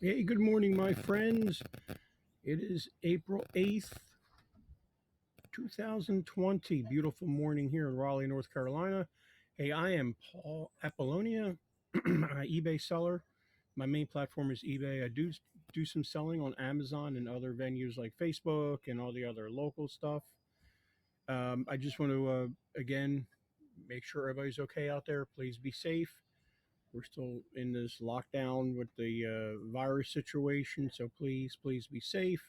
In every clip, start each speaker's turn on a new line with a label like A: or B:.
A: Hey, good morning, my friends. It is April 8th, 2020. Beautiful morning here in Raleigh, North Carolina. Hey, I am Paul Apollonia, eBay seller. My main platform is eBay. I do some selling on Amazon and other venues like Facebook and all the other local stuff. I just want to, again, make sure everybody's okay out there. Please be safe. We're still in this lockdown with the virus situation, so please be safe.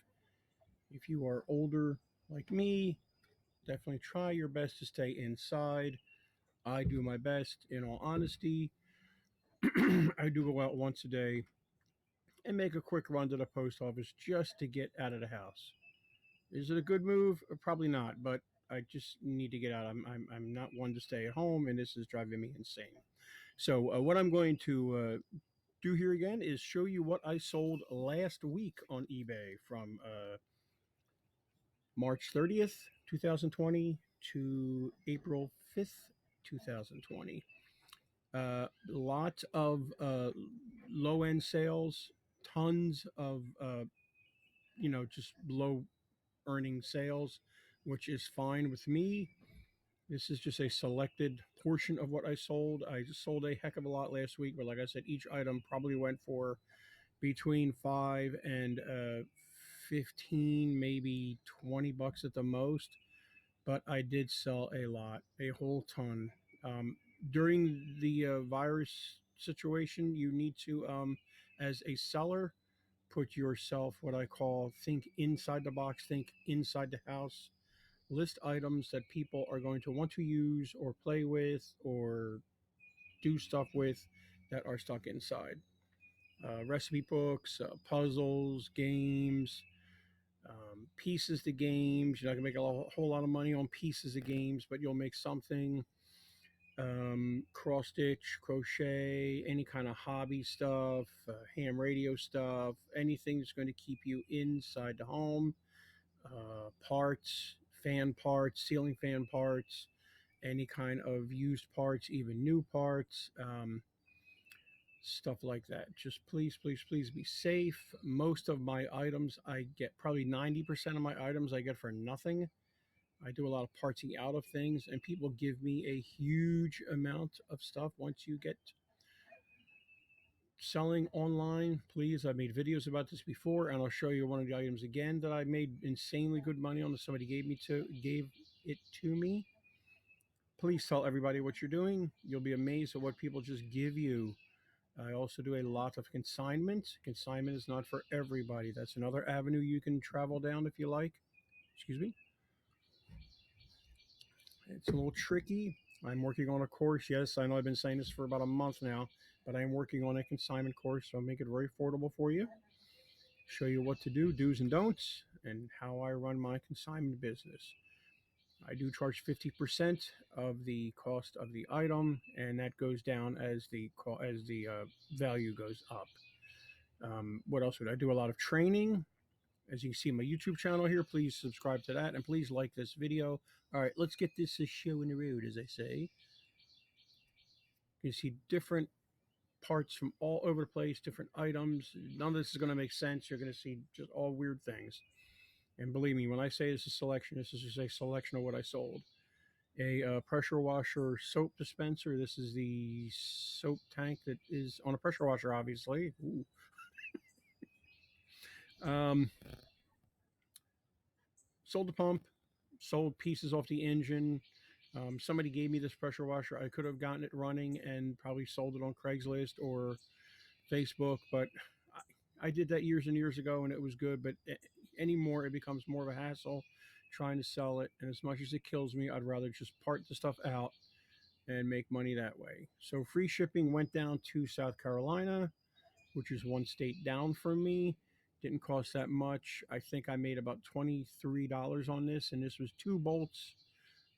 A: If you are older like me, definitely try your best to stay inside. I do my best, in all honesty. I do go out once a day and make a quick run to the post office just to get out of the house. Is it a good move? Probably not, but I just need to get out. I'm not one to stay at home, and this is driving me insane. So, what I'm going to do here again is show you what I sold last week on eBay from March 30th, 2020 to April 5th, 2020. Lot of low end sales, tons of, just low earning sales, which is fine with me. This is just a selected portion of what I sold. I just sold a heck of a lot last week, but like I said, each item probably went for between 5 and 15, maybe $20 at the most. But I did sell a lot, a whole ton. During the virus situation, you need to, as a seller, put yourself what I call think inside the box, think inside the house. List items that people are going to want to use or play with or do stuff with that are stuck inside. Recipe books, puzzles, games, pieces to games. You're not going to make a whole lot of money on pieces of games, but you'll make something. Cross stitch, crochet, any kind of hobby stuff, ham radio stuff, anything that's going to keep you inside the home. Parts, fan parts, ceiling fan parts, any kind of used parts, even new parts. Stuff like that. Just please be safe. Most of my items I get, probably 90% of my items I get for nothing. I do a lot of parting out of things, and people give me a huge amount of stuff once you get selling online. Please, I've made videos about this before, and I'll show you one of the items again that I made insanely good money on that somebody gave it to me. Please tell everybody what you're doing. You'll be amazed at what people just give you. I also do a lot of consignment. Consignment is not for everybody. That's another avenue you can travel down if you like. Excuse me. It's a little tricky. I'm working on a course. Yes, I know I've been saying this for about a month now, but I'm working on a consignment course, so I'll make it very affordable for you. Show you what to do, do's and don'ts, and how I run my consignment business. I do charge 50% of the cost of the item, and that goes down as the value goes up. What else would I do? A lot of training. As you can see my YouTube channel here, please subscribe to that, and please like this video. All right, let's get this show in the road, as I say. You see different parts from all over the place, different items. None of this is going to make sense. You're going to see just all weird things. And believe me, when I say this is selection, this is just a selection of what I sold. A pressure washer soap dispenser. This is the soap tank that is on a pressure washer, obviously. Ooh. Sold the pump, sold pieces off the engine. Somebody gave me this pressure washer. I could have gotten it running and probably sold it on Craigslist or Facebook, but I did that years and years ago, and it was good. But anymore, it becomes more of a hassle trying to sell it. And as much as it kills me, I'd rather just part the stuff out and make money that way. So free shipping went down to South Carolina, which is one state down from me. Didn't cost that much. I think I made about $23 on this, and this was 2 bolts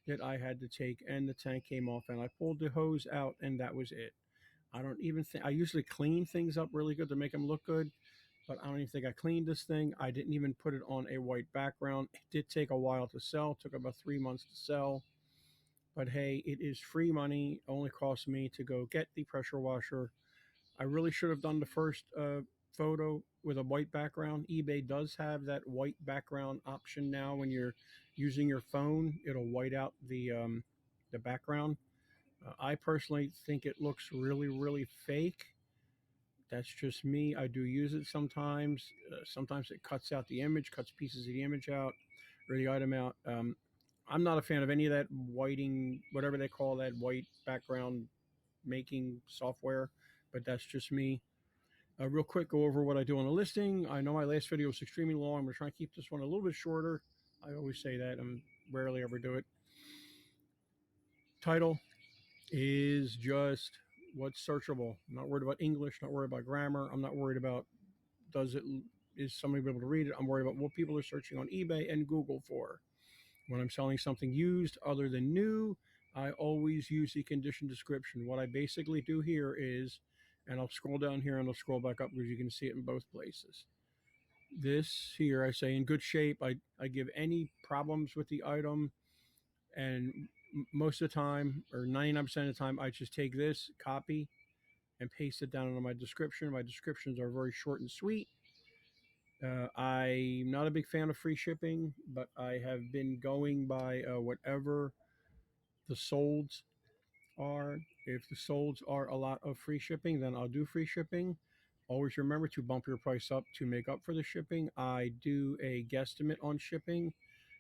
A: that I had to take, and the tank came off, and I pulled the hose out, and that was it. I don't even think I usually clean things up really good to make them look good, but I don't even think I cleaned this thing. I didn't even put it on a white background. It did take a while to sell. It took about 3 months to sell. But hey, it is free money. It only cost me to go get the pressure washer. I really should have done the first photo with a white background. eBay does have that white background option now. When you're using your phone, it'll white out the background. I personally think it looks really, really fake. That's just me. I do use it sometimes. Sometimes it cuts out the image, cuts pieces of the image out or the item out. I'm not a fan of any of that whiting, whatever they call that white background making software, but that's just me. Real quick, go over what I do on a listing. I know my last video was extremely long. I'm going to try and keep this one a little bit shorter. I always say that. I rarely ever do it. Title is just what's searchable. I'm not worried about English, not worried about grammar. I'm not worried about is somebody able to read it. I'm worried about what people are searching on eBay and Google for. When I'm selling something used other than new, I always use the condition description. What I basically do here is, and I'll scroll down here and I'll scroll back up because you can see it in both places. This here, I say in good shape. I give any problems with the item, and most of the time, or 99% of the time, I just take this, copy, and paste it down into my description. My descriptions are very short and sweet. I'm not a big fan of free shipping, but I have been going by whatever the solds are. If the solds are a lot of free shipping, then I'll do free shipping. Always remember to bump your price up to make up for the shipping. I do a guesstimate on shipping.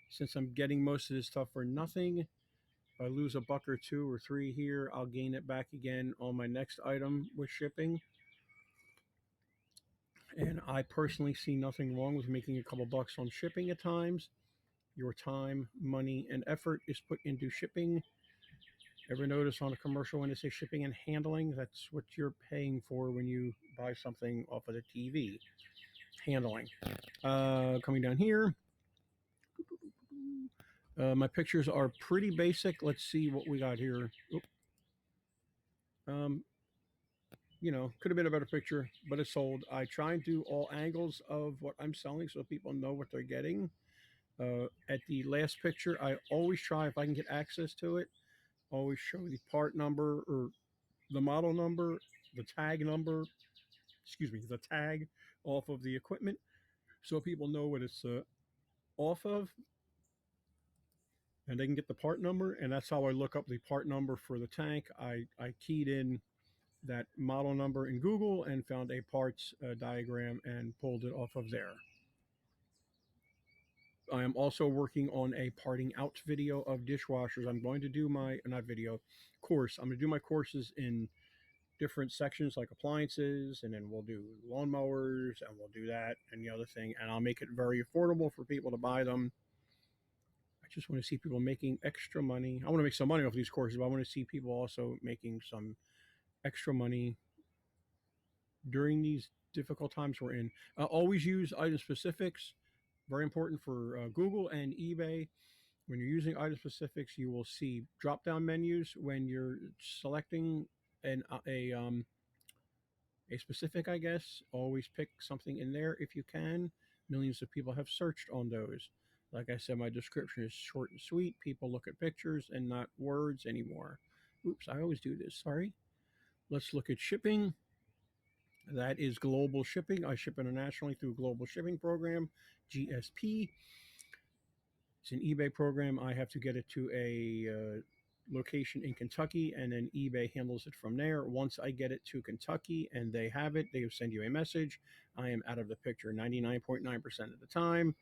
A: Since I'm getting most of this stuff for nothing, if I lose a buck or two or three here, I'll gain it back again on my next item with shipping. And I personally see nothing wrong with making a couple bucks on shipping at times. Your time, money, and effort is put into shipping. Ever notice on a commercial when they say shipping and handling? That's what you're paying for when you buy something off of the TV. Handling. Coming down here. My pictures are pretty basic. Let's see what we got here. Could have been a better picture, but it's sold. I try and do all angles of what I'm selling so people know what they're getting. At the last picture, I always try, if I can get access to it, always show the part number or the model number, the tag number, the tag off of the equipment so people know what it's off of, and they can get the part number. And that's how I look up the part number for the tank. I keyed in that model number in Google and found a parts diagram and pulled it off of there. I am also working on a parting out video of dishwashers. I'm going to do my, not video, course. I'm going to do my courses in different sections like appliances, and then we'll do lawnmowers, and we'll do that and the other thing. And I'll make it very affordable for people to buy them. I just want to see people making extra money. I want to make some money off these courses, but I want to see people also making some extra money during these difficult times we're in. Always use item specifics. Very important for Google and eBay. When you're using item specifics, you will see drop-down menus when you're selecting a specific, I guess. Always pick something in there if you can. Millions of people have searched on those. Like I said, my description is short and sweet. People look at pictures and not words anymore. Oops, I always do this. Sorry. Let's look at shipping. That is global shipping. I ship internationally through Global Shipping Program, GSP. It's an eBay program. I have to get it to a location in Kentucky, and then eBay handles it from there. Once I get it to Kentucky and they have it, they send you a message. I am out of the picture 99.9% of the time.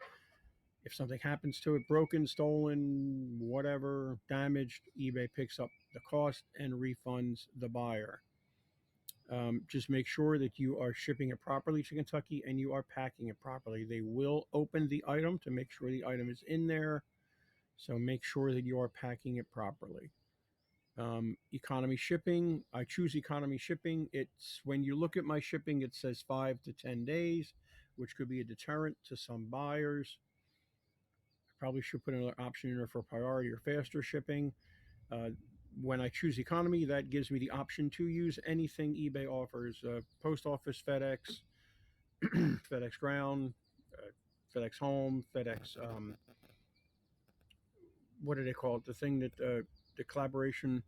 A: If something happens to it, broken, stolen, whatever, damaged, eBay picks up the cost and refunds the buyer. Just make sure that you are shipping it properly to Kentucky and you are packing it properly. They will open the item to make sure the item is in there. So make sure that you are packing it properly. Economy shipping. I choose economy shipping. It's when you look at my shipping, it says 5 to 10 days, which could be a deterrent to some buyers. I probably should put another option in there for priority or faster shipping. When I choose economy, that gives me the option to use anything eBay offers. Post office, FedEx, FedEx Ground, FedEx Home, FedEx, what do they call it? The thing that, the collaboration,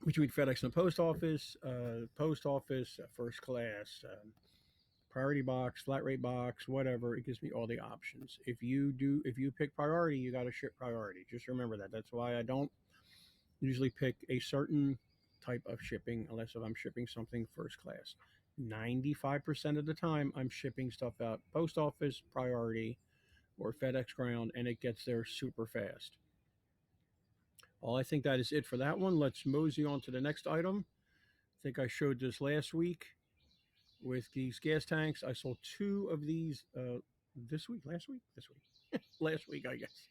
A: between FedEx and post office, first class, priority box, flat rate box, whatever. It gives me all the options. If you pick priority, you got to ship priority. Just remember that. That's why I don't usually pick a certain type of shipping unless if I'm shipping something first class. 95% of the time, I'm shipping stuff out post office, priority, or FedEx ground, and it gets there super fast. Well, I think that is it for that one. Let's mosey on to the next item. I think I showed this last week with these gas tanks. I sold two of these this week, last week, this week, last week, I guess.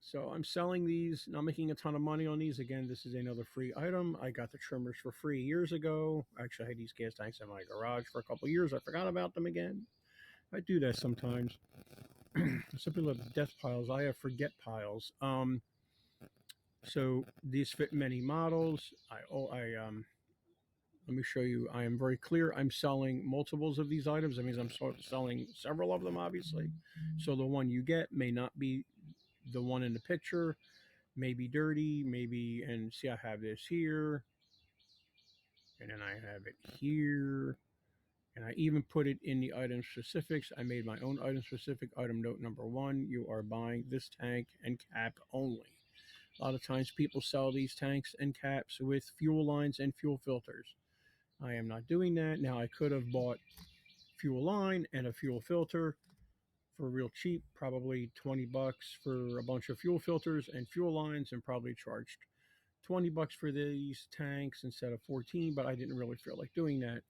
A: So I'm selling these, not making a ton of money on these. Again, this is another free item. I got the trimmers for free years ago. Actually, I had these gas tanks in my garage for a couple of years. I forgot about them again. I do that sometimes. Some people have death piles. I have forget piles. So these fit many models. Let me show you. I am very clear. I'm selling multiples of these items. That means I'm selling several of them, obviously. So the one you get may not be the one in the picture, may be dirty, maybe, and see, I have this here, and then I have it here, and I even put it in the item specifics. I made my own item specific. Item note number 1, you are buying this tank and cap only. A lot of times people sell these tanks and caps with fuel lines and fuel filters. I am not doing that. Now, I could have bought fuel line and a fuel filter for real cheap, probably $20 for a bunch of fuel filters and fuel lines, and probably charged $20 for these tanks instead of 14, but I didn't really feel like doing that.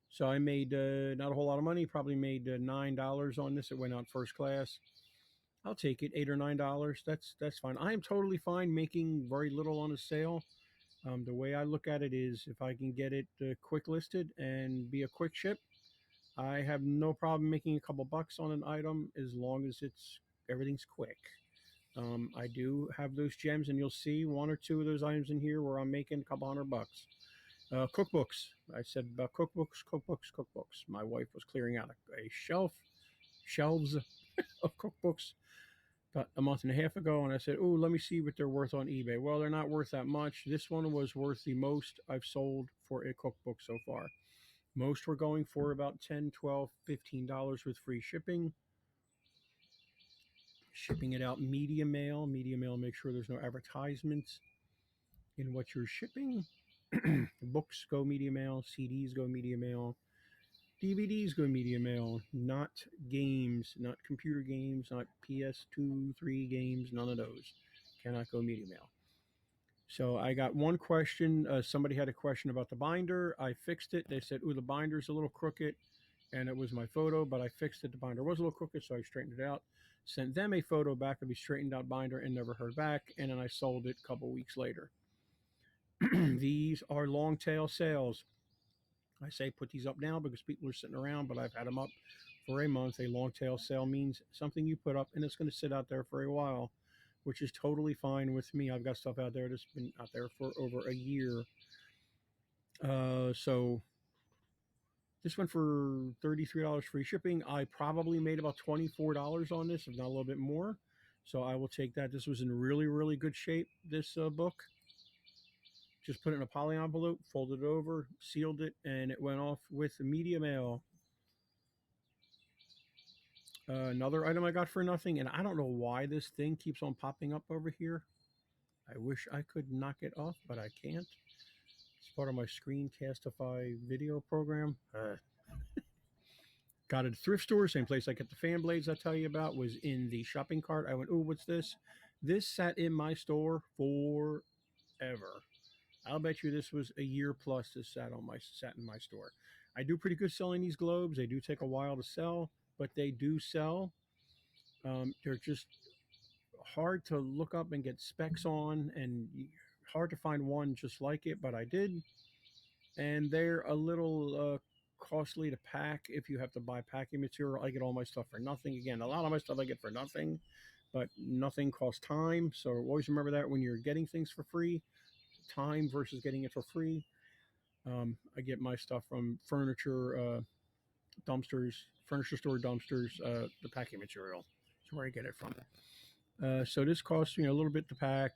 A: So I made not a whole lot of money, probably made $9 on this. It went out first class. I'll take it, $8 or $9. That's fine. I am totally fine making very little on a sale. The way I look at it is if I can get it quick listed and be a quick ship, I have no problem making a couple bucks on an item as long as everything's quick. I do have those gems, and you'll see one or two of those items in here where I'm making a couple $100. Cookbooks. I said about cookbooks. My wife was clearing out a shelves of cookbooks about a month and a half ago, and I said, "Oh, let me see what they're worth on eBay." Well, they're not worth that much. This one was worth the most I've sold for a cookbook so far. Most were going for about $10, $12, $15 with free shipping. Shipping it out media mail. Media mail, make sure there's no advertisements in what you're shipping. Books go media mail. CDs go media mail. DVDs go media mail. Not games, not computer games, not PS2, 3 games, none of those. Cannot go media mail. So I got one question. Somebody had a question about the binder. I fixed it. They said, "Ooh, the binder's a little crooked." And it was my photo, but I fixed it. The binder was a little crooked, so I straightened it out. Sent them a photo back of a straightened out binder and never heard back. And then I sold it a couple weeks later. These are long tail sales. I say put these up now because people are sitting around, but I've had them up for a month. A long tail sale means something you put up and it's going to sit out there for a while, which is totally fine with me. I've got stuff out there that's been out there for over a year. So this went for $33 free shipping. I probably made about $24 on this, if not a little bit more. So I will take that. This was in really, really good shape, this book. Just put it in a poly envelope, folded it over, sealed it, and it went off with the media mail. Another item I got for nothing, and I don't know why this thing keeps on popping up over here. I wish I could knock it off, but I can't. It's part of my Screencastify video program. Got it at a thrift store, same place I get the fan blades I tell you about, was in the shopping cart. I went, "Oh, what's this?" This sat in my store forever. I'll bet you this was a year plus this sat in my store. I do pretty good selling these globes. They do take a while to sell, but they do sell. They're just hard to look up and get specs on, and hard to find one just like it, but I did. And they're a little costly to pack if you have to buy packing material. I get all my stuff for nothing. Again, a lot of my stuff I get for nothing, but nothing costs time. So always remember that when you're getting things for free, time versus getting it for free. I get my stuff from furniture dumpsters, furniture store dumpsters, the packing material. That's where I get it from. So this costs me a little bit to pack,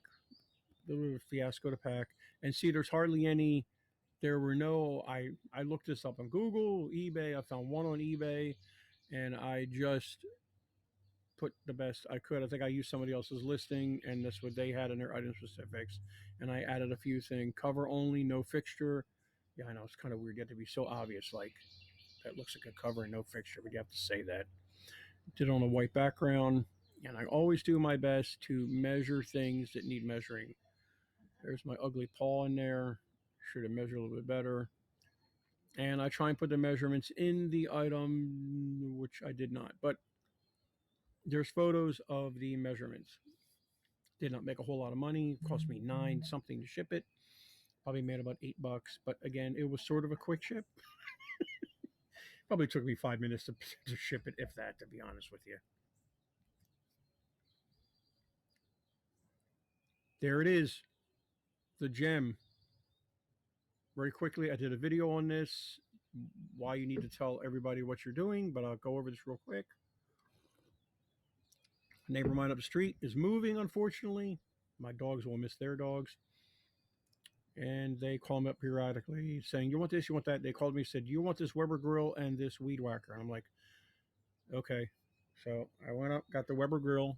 A: a little bit of fiasco to pack. And see, there's hardly any. There were no. I looked this up on Google, eBay. I found one on eBay, and I just put the best I could. I think I used somebody else's listing, and that's what they had in their item specifics. And I added a few things: cover only, no fixture. Yeah, I know it's kind of weird. You have to be so obvious, like that looks like a cover and no fixture, but you have to say that. Did it on a white background, and I always do my best to measure things that need measuring. There's my ugly paw in there. Should have measured a little bit better. And I try and put the measurements in the item, which I did not. But there's photos of the measurements. Did not make a whole lot of money. It cost me nine something to ship it. Probably made about $8. But again, it was sort of a quick ship. Probably took me 5 minutes to ship it, if that, to be honest with you. There it is, the gem. Very quickly, I did a video on this, why you need to tell everybody what you're doing, but I'll go over this real quick. A neighbor of mine up the street is moving, unfortunately. My dogs will miss their dogs. And they call me up periodically saying, you want this, you want that. They called me and said, you want this Weber grill and this weed whacker. And I'm like, okay. So I went up, got the Weber grill,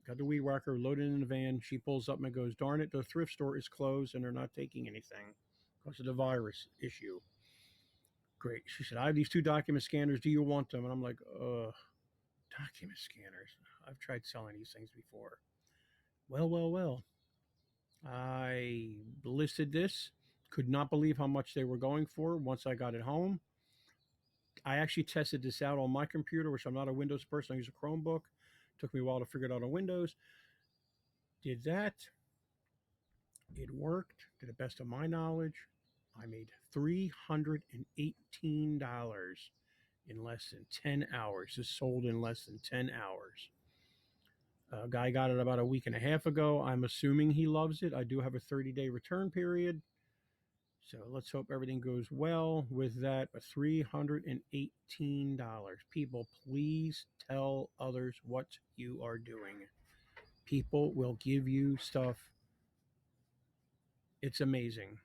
A: got the weed whacker, loaded in the van. She pulls up and goes, darn it, the thrift store is closed and they're not taking anything because of the virus issue. Great. She said, I have these two document scanners. Do you want them? And I'm like, document scanners. I've tried selling these things before. Well. I listed this. Could not believe how much they were going for once I got it home. I actually tested this out on my computer, which I'm not a Windows person. I use a Chromebook. Took me a while to figure it out on Windows. Did that. It worked to the best of my knowledge. I made $318 in less than 10 hours. This sold in less than 10 hours. A guy got it about a week and a half ago. I'm assuming he loves it. I do have a 30-day return period. So let's hope everything goes well with that. $318. People, please tell others what you are doing. People will give you stuff. It's amazing.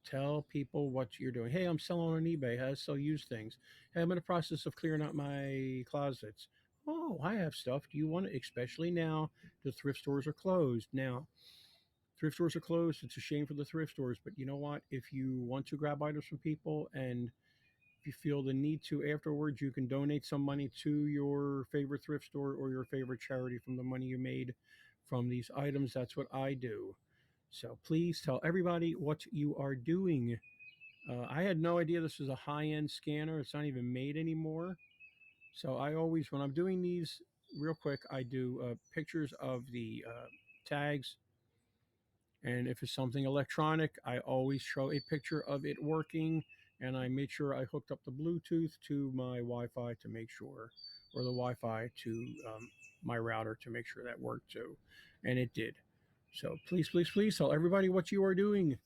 A: Tell people what you're doing. Hey, I'm selling on eBay. I sell used things. Hey, I'm in the process of clearing out my closets. Oh, I have stuff. Do you want it? Especially now, the thrift stores are closed. Now, thrift stores are closed. It's a shame for the thrift stores, but you know what? If you want to grab items from people and if you feel the need to afterwards, you can donate some money to your favorite thrift store or your favorite charity from the money you made from these items. That's what I do. So please tell everybody what you are doing. I had no idea this was a high-end scanner. It's not even made anymore. So I always, when I'm doing these, real quick, I do pictures of the tags. And if it's something electronic, I always show a picture of it working. And I made sure I hooked up the Bluetooth to my Wi-Fi to make sure, or the Wi-Fi to my router to make sure that worked too. And it did. So please tell everybody what you are doing.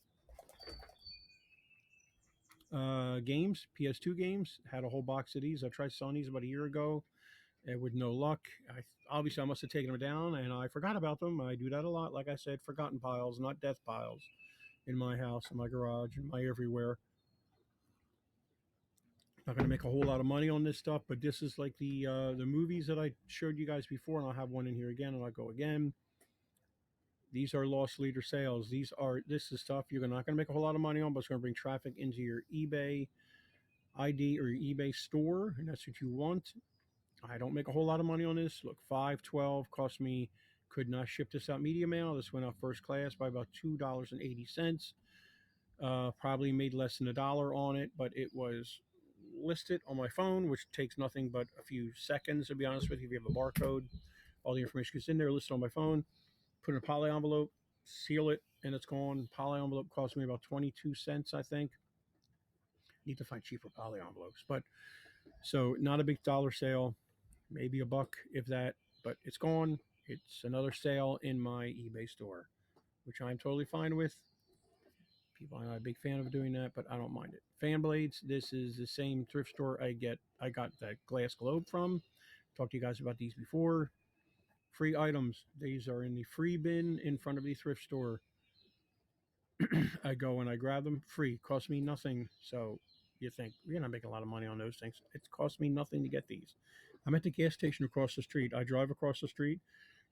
A: Games, PS2 games, had a whole box of these. I tried selling these about a year ago and with no luck. Obviously, I must have taken them down and I forgot about them. I do that a lot. Like I said, forgotten piles, not death piles in my house, in my garage, in my everywhere. Not going to make a whole lot of money on this stuff, but this is like the movies that I showed you guys before, and I'll have one in here again, and I'll go again. These are loss leader sales. This is stuff you're not going to make a whole lot of money on, but it's going to bring traffic into your eBay ID or your eBay store, and that's what you want. I don't make a whole lot of money on this. Look, $5.12 cost me. Could not ship this out media mail. This went out first class by about $2.80. Probably made less than $1 on it, but it was listed on my phone, which takes nothing but a few seconds, to be honest with you. If you have a barcode, all the information gets in there, listed on my phone. Put in a poly envelope, seal it, and it's gone. Poly envelope cost me about 22 cents, I think. Need to find cheaper poly envelopes. But so not a big dollar sale, maybe a buck, if that, but it's gone. It's another sale in my eBay store, which I'm totally fine with. People are not a big fan of doing that, but I don't mind it. Fan blades. This is the same thrift store I got that glass globe from. Talked to you guys about these before. Free items. These are in the free bin in front of the thrift store. I go and I grab them free, cost me nothing. So you think you're not making a lot of money on those things. It cost me nothing to get these. I'm at the gas station across the street. I drive across the street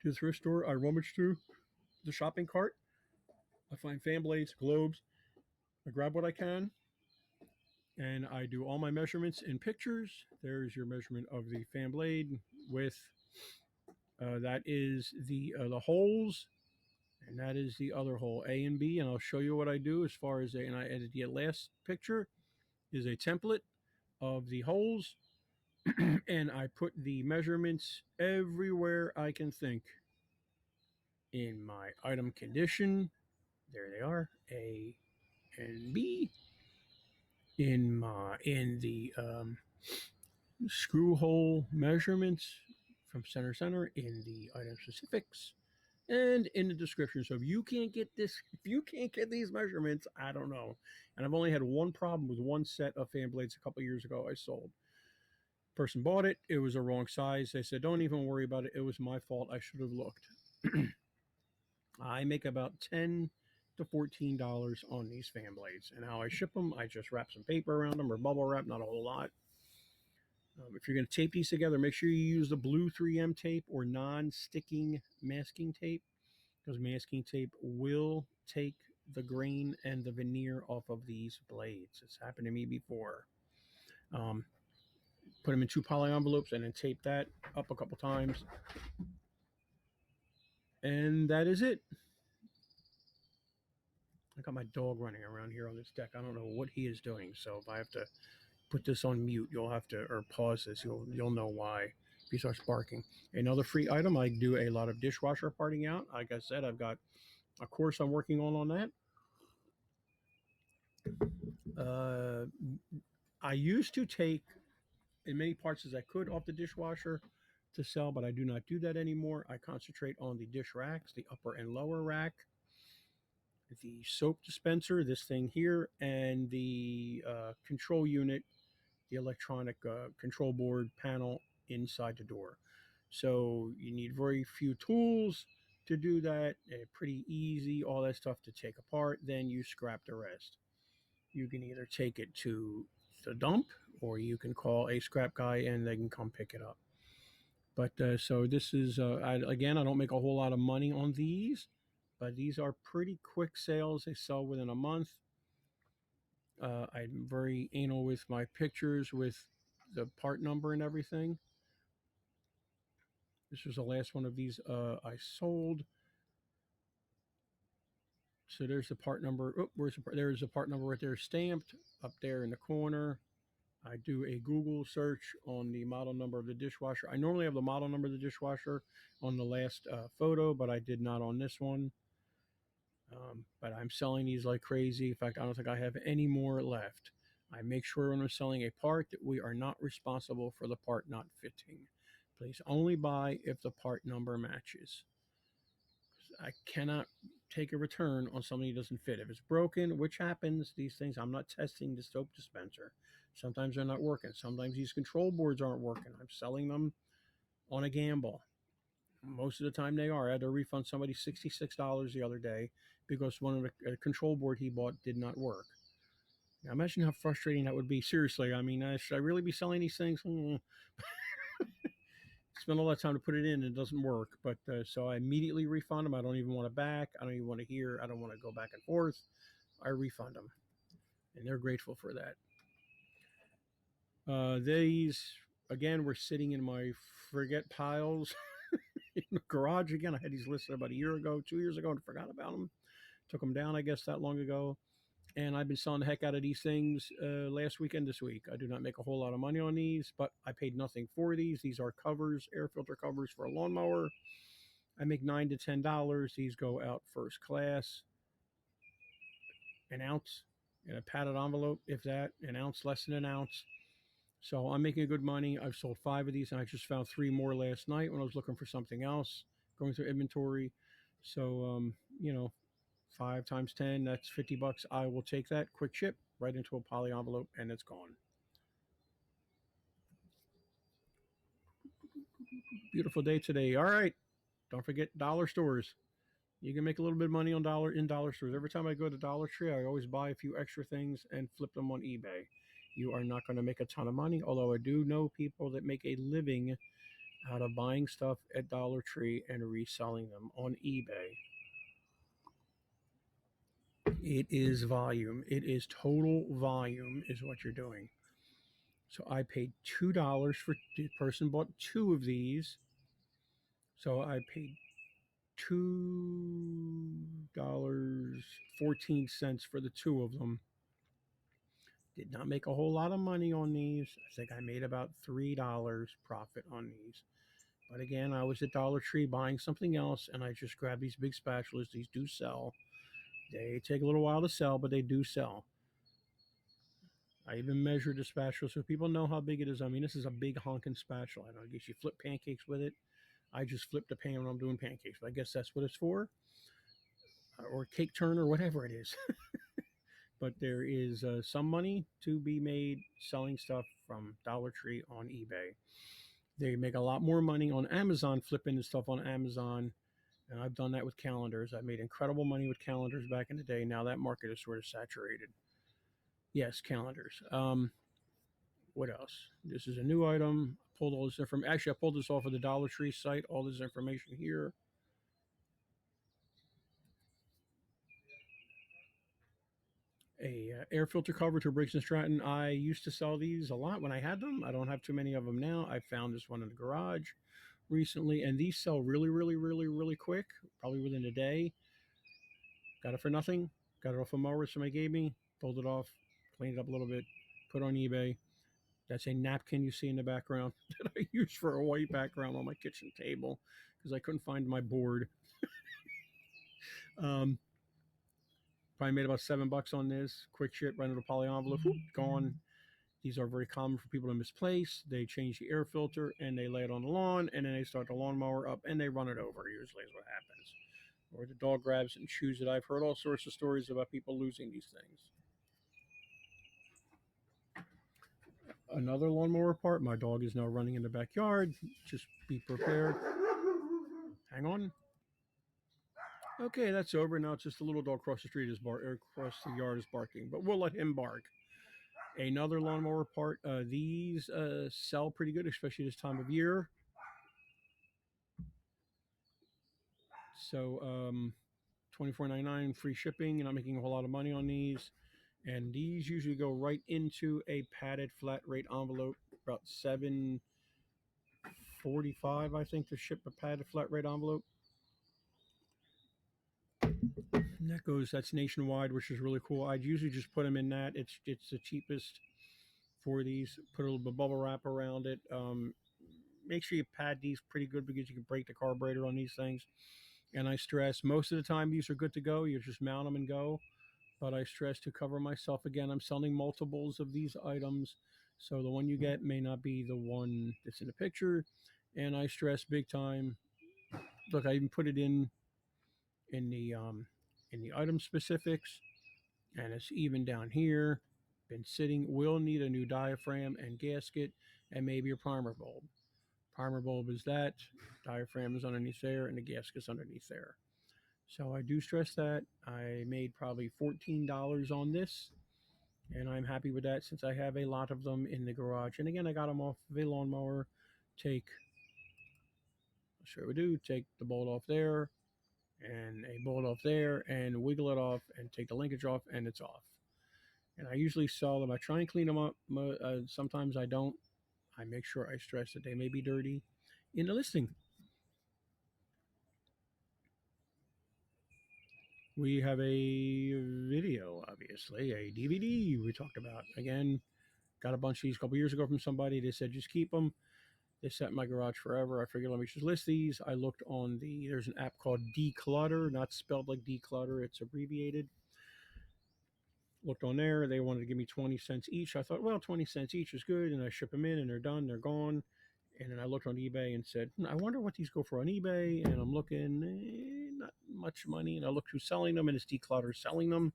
A: to the thrift store. I rummage through the shopping cart. I find fan blades, globes. I grab what I can, and I do all my measurements in pictures. There's your measurement of the fan blade with that is the holes, and that is the other hole, A and B. And I'll show you what I do as far as and I edit the last picture is a template of the holes, and I put the measurements everywhere I can think in my item condition. There they are, A and B. In the screw hole measurements from center in the item specifics and in the description. So if you can't get this, if you can't get these measurements, I don't know. And I've only had one problem with one set of fan blades a couple years ago I sold. Person bought it. It was a wrong size. They said, don't even worry about it. It was my fault. I should have looked. I make about $10 to $14 on these fan blades. And how I ship them, I just wrap some paper around them or bubble wrap, not a whole lot. If you're going to tape these together, make sure you use the blue 3M tape or non-sticking masking tape, because masking tape will take the grain and the veneer off of these blades. It's happened to me before. Put them in 2 poly envelopes and then tape that up a couple times. And that is it. I got my dog running around here on this deck. I don't know what he is doing. So if I have to put this on mute, you'll have to, or pause this, you'll know why if he starts barking. Another free item, I do a lot of dishwasher parting out. Like I said, I've got a course I'm working on that. I used to take as many parts as I could off the dishwasher to sell, but I do not do that anymore. I concentrate on the dish racks, the upper and lower rack, the soap dispenser, this thing here, and the control unit, the electronic control board panel inside the door. So you need very few tools to do that. Pretty easy, all that stuff to take apart. Then you scrap the rest. You can either take it to the dump or you can call a scrap guy and they can come pick it up. But so this is, I don't make a whole lot of money on these, but these are pretty quick sales. They sell within a month. I'm very anal with my pictures with the part number and everything. This was the last one of these I sold. So there's the part number. Oh, there's the part number right there stamped up there in the corner. I do a Google search on the model number of the dishwasher. I normally have the model number of the dishwasher on the last photo, but I did not on this one. But I'm selling these like crazy. In fact, I don't think I have any more left. I make sure when I'm selling a part that we are not responsible for the part not fitting. Please only buy if the part number matches. I cannot take a return on something that doesn't fit. If it's broken, which happens, these things, I'm not testing the soap dispenser. Sometimes they're not working. Sometimes these control boards aren't working. I'm selling them on a gamble. Most of the time they are. I had to refund somebody $66 the other day because one of the control board he bought did not work. Now imagine how frustrating that would be. Seriously, I mean, should I really be selling these things? Spend all that time to put it in and it doesn't work. But so I immediately refund them. I don't even want it back. I don't even want to hear. I don't want to go back and forth. I refund them. And they're grateful for that. These, again, were sitting in my forget piles in the garage again. I had these listed about a year ago, 2 years ago, and forgot about them. Took them down, I guess, that long ago. And I've been selling the heck out of these things last week and this week. I do not make a whole lot of money on these, but I paid nothing for these. These are covers, air filter covers for a lawnmower. I make $9 to $10. These go out first class. An ounce in a padded envelope, if that, an ounce, less than an ounce. So I'm making good money. I've sold 5 of these, and I just found 3 more last night when I was looking for something else, going through inventory. So, 5 times 10, that's $50. I will take that, quick ship, right into a poly envelope, and it's gone. Beautiful day today. All right. Don't forget dollar stores. You can make a little bit of money on dollar stores. Every time I go to Dollar Tree, I always buy a few extra things and flip them on eBay. You are not going to make a ton of money, although I do know people that make a living out of buying stuff at Dollar Tree and reselling them on eBay. It is volume. It is total volume, is what you're doing. So I paid $2 for the person bought two of these. So I paid $2.14 for the two of them. Did not make a whole lot of money on these. I think I made about $3 profit on these. But again, I was at Dollar Tree buying something else, and I just grabbed these big spatulas. These do sell. They take a little while to sell, but they do sell. I even measured the spatula so people know how big it is. I mean, this is a big honking spatula. I guess you flip pancakes with it. I just flip the pan when I'm doing pancakes. But I guess that's what it's for, or cake turner, whatever it is. But there is some money to be made selling stuff from Dollar Tree on eBay. They make a lot more money on Amazon, flipping the stuff on Amazon. And I've done that with calendars. I made incredible money with calendars back in the day. Now that market is sort of saturated. Yes, calendars. What else? This is a new item. I pulled all this information. Actually, I pulled this off of the Dollar Tree site. All this information here. A air filter cover to Briggs and Stratton. I used to sell these a lot when I had them. I don't have too many of them now. I found this one in the garage recently, and these sell really, really, really, really quick. Probably within a day. Got it for nothing. Got it off a mower somebody gave me. Pulled it off, cleaned it up a little bit, put on eBay. That's a napkin you see in the background that I use for a white background on my kitchen table because I couldn't find my board. Probably made about $7 on this. Quick shit, right into the poly envelope, gone. These are very common for people to misplace. They change the air filter and they lay it on the lawn, and then they start the lawnmower up and they run it over. Usually, is what happens. Or the dog grabs it and chews it. I've heard all sorts of stories about people losing these things. Another lawnmower part. My dog is now running in the backyard. Just be prepared. Hang on. Okay, that's over. Now it's just a little dog across the street across the yard is barking, but we'll let him bark. Another lawnmower part. These sell pretty good, especially this time of year. So $24.99 free shipping, and I'm making a whole lot of money on these. And these usually go right into a padded flat rate envelope, about $7.45, I think, to ship a padded flat rate envelope. And that's nationwide, which is really cool. I'd usually just put them in that. It's the cheapest for these. Put a little bit of bubble wrap around it. Make sure you pad these pretty good because you can break the carburetor on these things. And I stress most of the time these are good to go. You just mount them and go. But I stress to cover myself again. I'm selling multiples of these items, so the one you get may not be the one that's in the picture. And I stress big time. Look, I even put it in the item specifics, and it's even down here. Been sitting. Will need a new diaphragm and gasket, and maybe a primer bulb. Primer bulb is that. Diaphragm is underneath there, and the gasket's underneath there. So I do stress that. I made probably $14 on this, and I'm happy with that since I have a lot of them in the garage. And again, I got them off of a lawnmower. Take the bolt off there, and a bolt off there, and wiggle it off, and take the linkage off, and it's off. And I usually sell them. I try and clean them up. Sometimes I don't. I make sure I stress that they may be dirty in the listing. We have a video, obviously, a DVD we talked about. Again, got a bunch of these a couple years ago from somebody. They said just keep them. They sat in my garage forever. I figured let me just list these. I looked on there's an app called Declutter, not spelled like declutter, it's abbreviated. Looked on there. They wanted to give me 20 cents each. I thought, well, 20 cents each is good. And I ship them in and they're done. They're gone. And then I looked on eBay and said, I wonder what these go for on eBay. And I'm looking, not much money. And I looked who's selling them, and it's Declutter selling them.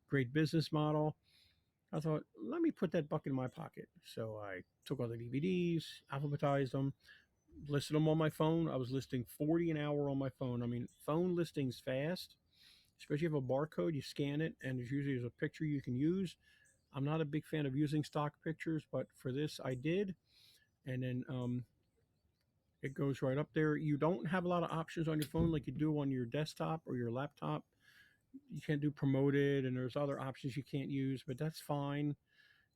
A: Great business model. I thought, let me put that buck in my pocket. So I took all the DVDs, alphabetized them, listed them on my phone. I was listing 40 an hour on my phone. I mean, phone listings fast, especially if you have a barcode, you scan it, and there's a picture you can use. I'm not a big fan of using stock pictures, but for this I did. And then it goes right up there. You don't have a lot of options on your phone like you do on your desktop or your laptop. You can't do promoted, and there's other options you can't use, but that's fine.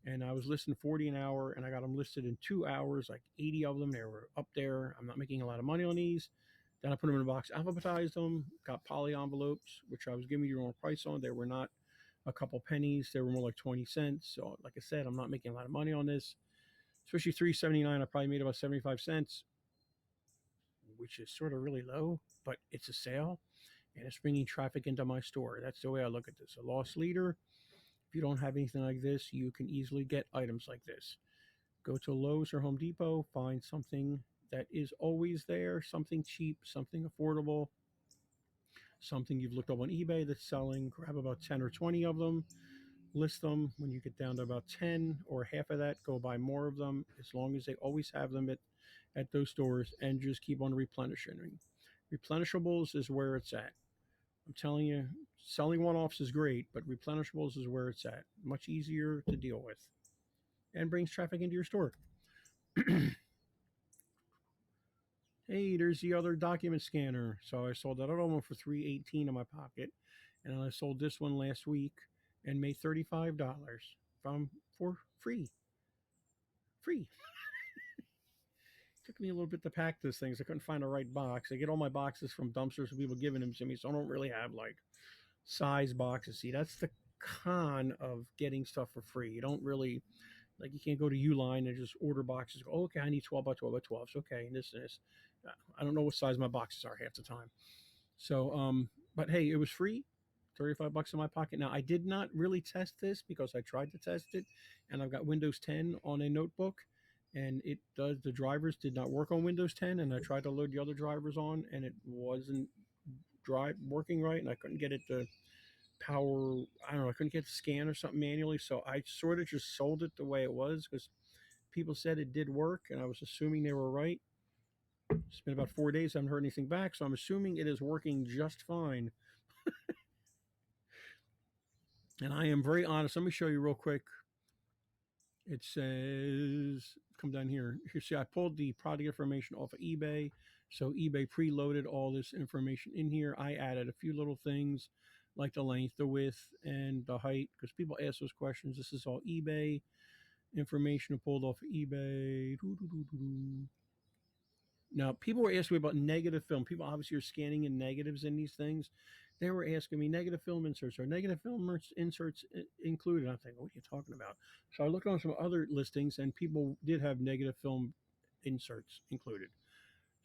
A: And I was listing 40 an hour, and I got them listed in 2 hours, like 80 of them. They were up there. I'm not making a lot of money on these. Then I put them in a box, alphabetized them, got poly envelopes, which I was giving you the wrong price on. They were not a couple pennies. They were more like 20 cents. So, like I said, I'm not making a lot of money on this. Especially $3.79, I probably made about 75 cents, which is sort of really low, but it's a sale and it's bringing traffic into my store. That's the way I look at this. A loss leader. If you don't have anything like this, you can easily get items like this. Go to Lowe's or Home Depot, find something that is always there, something cheap, something affordable, something you've looked up on eBay that's selling. Grab about 10 or 20 of them, list them. When you get down to about 10 or half of that, go buy more of them, as long as they always have them at those stores, and just keep on replenishing. Replenishables is where it's at. I'm telling you, selling one-offs is great, but replenishables is where it's at. Much easier to deal with and brings traffic into your store. Hey, there's the other document scanner. So I sold that other one for $3.18 in my pocket, and I sold this one last week and made $35 from for free. Free. Took me a little bit to pack this thing, so I couldn't find the right box. I get all my boxes from dumpsters and people giving them to me, so I don't really have like size boxes. See, that's the con of getting stuff for free. You don't really, like, you can't go to Uline and just order boxes. Go, oh, okay, I need 12 by 12 by 12s. Okay, and this and this. I don't know what size my boxes are half the time. So, but hey, it was free. $35 in my pocket. Now, I did not really test this because I tried to test it, and I've got Windows 10 on a notebook, and it does, the drivers did not work on Windows 10, and I tried to load the other drivers on, and it wasn't working right, and I couldn't get it to power. I don't know, I couldn't get the scan or something manually, so I sort of just sold it the way it was because people said it did work, and I was assuming they were right. It's been about 4 days. I haven't heard anything back, so I'm assuming it is working just fine. And I am very honest. Let me show you real quick. It says, come down here. You see, I pulled the product information off of eBay. So eBay preloaded all this information in here. I added a few little things like the length, the width, and the height, because people ask those questions. This is all eBay information pulled off of eBay. Now, people were asking me about negative film. People obviously are scanning in negatives in these things. They were asking me negative film inserts. Are negative film inserts included? I'm thinking, what are you talking about? So I looked on some other listings, and people did have negative film inserts included.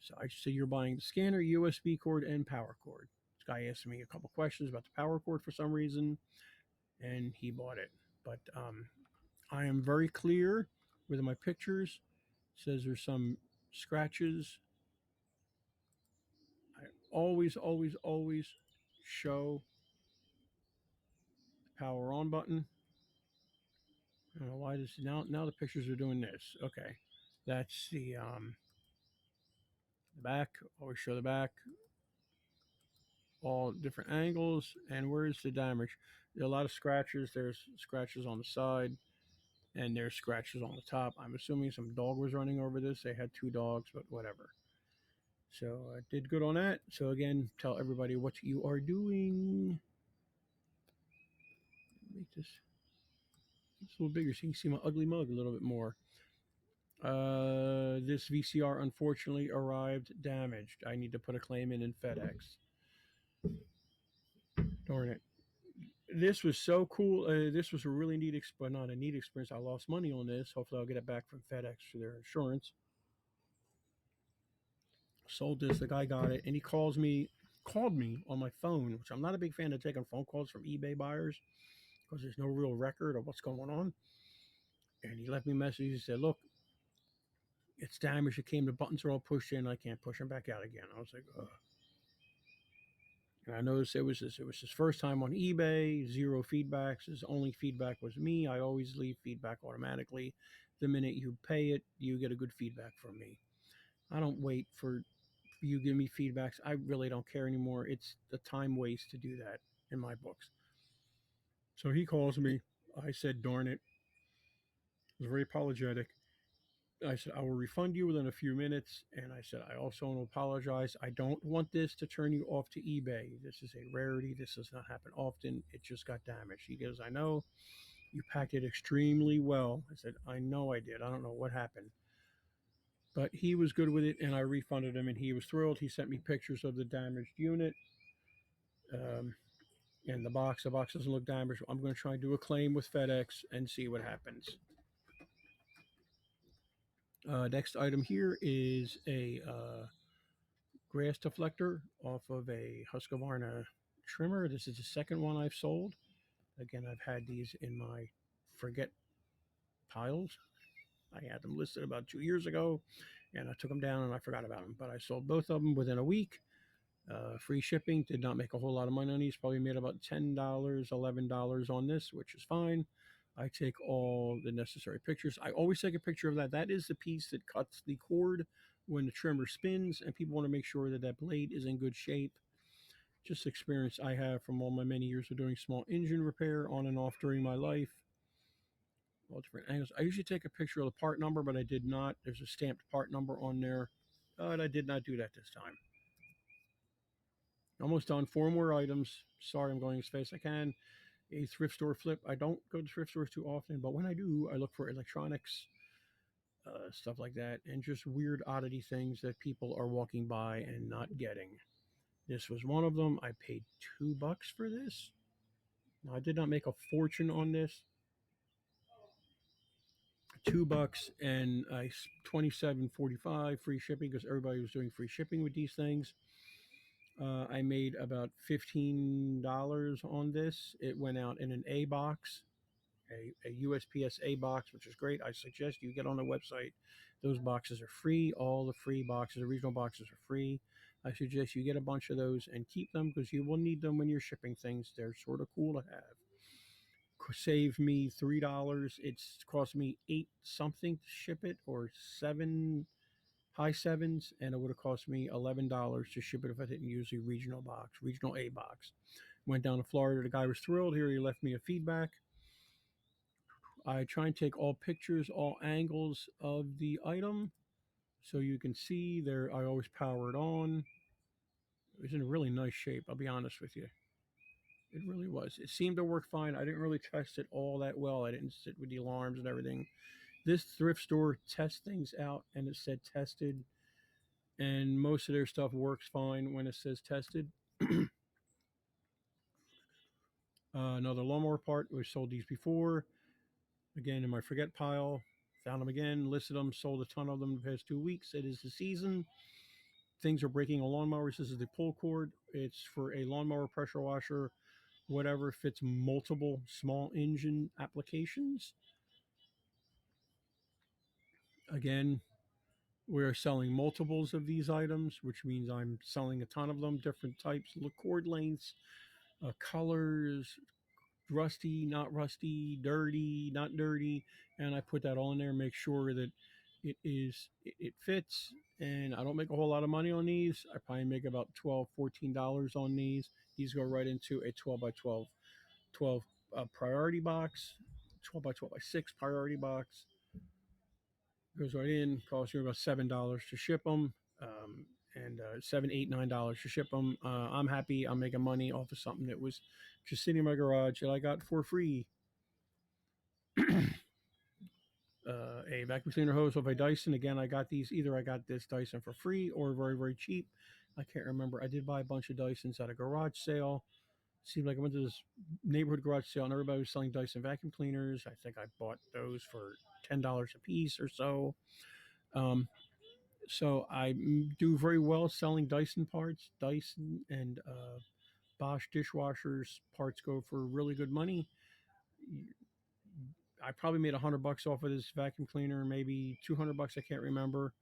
A: So I said, you're buying the scanner, USB cord, and power cord. This guy asked me a couple questions about the power cord for some reason, and he bought it. But I am very clear with my pictures. It says there's some scratches. I always, always, always show the power on button. I don't know why this now the pictures are doing this. Okay. That's the back. Always show the back. All different angles. And where's the damage? There are a lot of scratches. There's scratches on the side, and there's scratches on the top. I'm assuming some dog was running over this. They had two dogs, but whatever. So I did good on that. So again, tell everybody what you are doing. Make this a little bigger so you can see my ugly mug a little bit more. This VCR unfortunately arrived damaged. I need to put a claim in FedEx. Darn it. This was so cool. This was a really neat experience. Not a neat experience. I lost money on this. Hopefully I'll get it back from FedEx for their insurance. Sold this. The guy got it, and he called me on my phone, which I'm not a big fan of taking phone calls from eBay buyers because there's no real record of what's going on. And he left me a message. He said, look, it's damaged. It came, the buttons are all pushed in. I can't push them back out again. I was like, ugh. And I noticed it was his first time on eBay, zero feedbacks. His only feedback was me. I always leave feedback automatically. The minute you pay it, you get a good feedback from me. I don't wait for you give me feedbacks. I really don't care anymore. It's the time waste to do that in my books. So he calls me. I said, darn it. I was very apologetic. I said, I will refund you within a few minutes. And I said, I also want to apologize. I don't want this to turn you off to eBay. This is a rarity. This does not happen often. It just got damaged. He goes, I know you packed it extremely well. I said, I know I did. I don't know what happened. But he was good with it, and I refunded him, and he was thrilled. He sent me pictures of the damaged unit um, and the box. The box doesn't look damaged. I'm going to try and do a claim with FedEx and see what happens. Next item here is a grass deflector off of a Husqvarna trimmer. This is the second one I've sold. Again, I've had these in my forget piles. I had them listed about 2 years ago, and I took them down and I forgot about them. But I sold both of them within a week. Free shipping. Did not make a whole lot of money on these. Probably made about $10, $11 on this, which is fine. I take all the necessary pictures. I always take a picture of that. That is the piece that cuts the cord when the trimmer spins, and people want to make sure that that blade is in good shape. Just experience I have from all my many years of doing small engine repair on and off during my life. All different angles. I usually take a picture of the part number, but I did not. There's a stamped part number on there, but I did not do that this time. Almost done. 4 more items. Sorry, I'm going as fast as I can. A thrift store flip. I don't go to thrift stores too often, but when I do, I look for electronics, stuff like that, and just weird oddity things that people are walking by and not getting. This was one of them. I paid $2 for this. Now, I did not make a fortune on this. $2 and I 27.45 free shipping because everybody was doing free shipping with these things. I made about $15 on this. It went out in an A box, a USPS A box, which is great. I suggest you get on the website. Those boxes are free. All the free boxes, the regional boxes are free. I suggest you get a bunch of those and keep them because you will need them when you're shipping things. They're sort of cool to have. Save me $3. It's cost me 8 something to ship it, or 7 high sevens, and it would have cost me $11 to ship it if I didn't use the regional box, regional A box. Went down to Florida. The guy was thrilled. Here he left me a feedback. I try and take all pictures, all angles of the item, so you can see there. I always power it on. It was in a really nice shape. I'll be honest with you. It really was. It seemed to work fine. I didn't really test it all that well. I didn't sit with the alarms and everything. This thrift store tests things out, and it said tested, and most of their stuff works fine when it says tested. Another lawnmower part. We sold these before. Again, in my forget pile. Found them again, listed them, sold a ton of them the past 2 weeks. It is the season. Things are breaking on lawnmowers. This is the pull cord. It's for a lawnmower pressure washer, whatever fits multiple small engine applications. Again, we are selling multiples of these items, which means I'm selling a ton of them, different types, cord lengths, colors, rusty, not rusty, dirty, not dirty, and I put that all in there and make sure that it fits. And I don't make a whole lot of money on these. I probably make about $12, $14 on these. These go right into a 12 by 12 priority box, 12 by 12 by 6 priority box. Goes right in, costs you about $7 to ship them. And $7, $8, $9 to ship them. I'm happy. I'm making money off of something that was just sitting in my garage that I got for free. A vacuum cleaner hose of a Dyson. Again, I got these. Either I got this Dyson for free or very, very cheap. I can't remember. I did buy a bunch of Dysons at a garage sale. Seemed like I went to this neighborhood garage sale and everybody was selling Dyson vacuum cleaners. I think I bought those for $10 a piece or so. So I do very well selling Dyson parts. Dyson and Bosch dishwashers parts go for really good money. I probably made $100 off of this vacuum cleaner, maybe $200. I can't remember.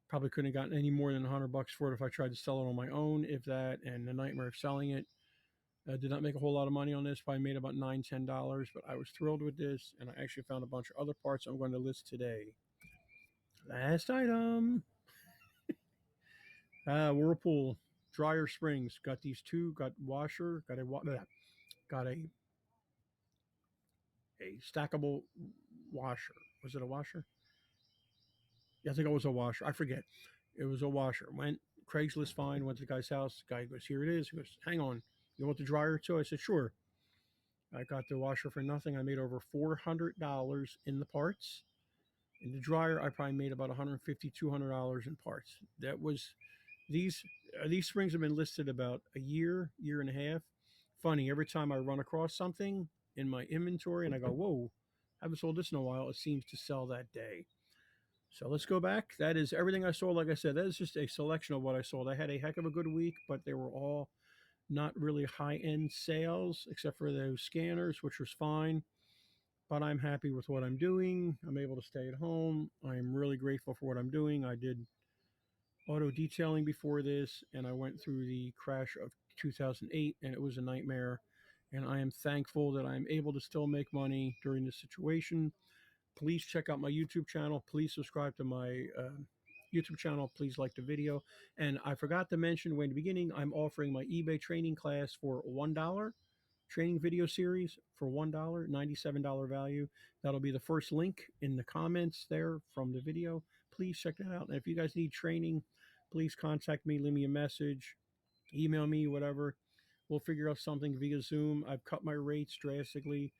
A: Probably couldn't have gotten any more than $100 for it if I tried to sell it on my own, if that. And the nightmare of selling it. Did not make a whole lot of money on this. Probably made about $9, $10, but I was thrilled with this, and I actually found a bunch of other parts I'm going to list today. Last item. Whirlpool dryer springs. Got these two. Got washer. Got a stackable washer. Was it a washer? Yeah, I think it was a washer. I forget. It was a washer. Went Craigslist find. Went to the guy's house. The guy goes, "Here it is." He goes, "Hang on. You want the dryer too?" I said, "Sure." I got the washer for nothing. I made over $400 in the parts. In the dryer, I probably made about $150, $200 in parts. That was these these springs have been listed about a year, year and a half. Funny, every time I run across something in my inventory and I go, "Whoa, I haven't sold this in a while," it seems to sell that day. So let's go back. That is everything I sold. Like I said, that is just a selection of what I sold. I had a heck of a good week, but they were all not really high end sales, except for those scanners, which was fine. But I'm happy with what I'm doing. I'm able to stay at home. I'm really grateful for what I'm doing. I did auto detailing before this, and I went through the crash of 2008, and it was a nightmare. And I am thankful that I'm able to still make money during this situation. Please check out my YouTube channel. Please subscribe to my YouTube channel. Please like the video. And I forgot to mention when the beginning, I'm offering my eBay training class for $1 training video series for $1, $97 value. That'll be the first link in the comments there from the video. Please check that out. And if you guys need training, please contact me, leave me a message, email me, whatever. We'll figure out something via Zoom. I've cut my rates drastically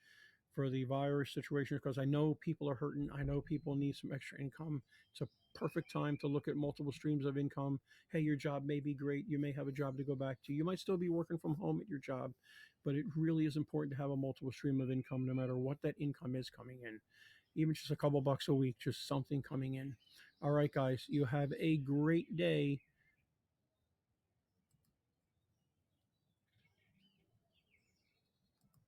A: for the virus situation because I know people are hurting. I know people need some extra income. It's a perfect time to look at multiple streams of income. Hey, your job may be great. You may have a job to go back to. You might still be working from home at your job, but it really is important to have a multiple stream of income no matter what that income is coming in. Even just a couple bucks a week, just something coming in. All right, guys, you have a great day.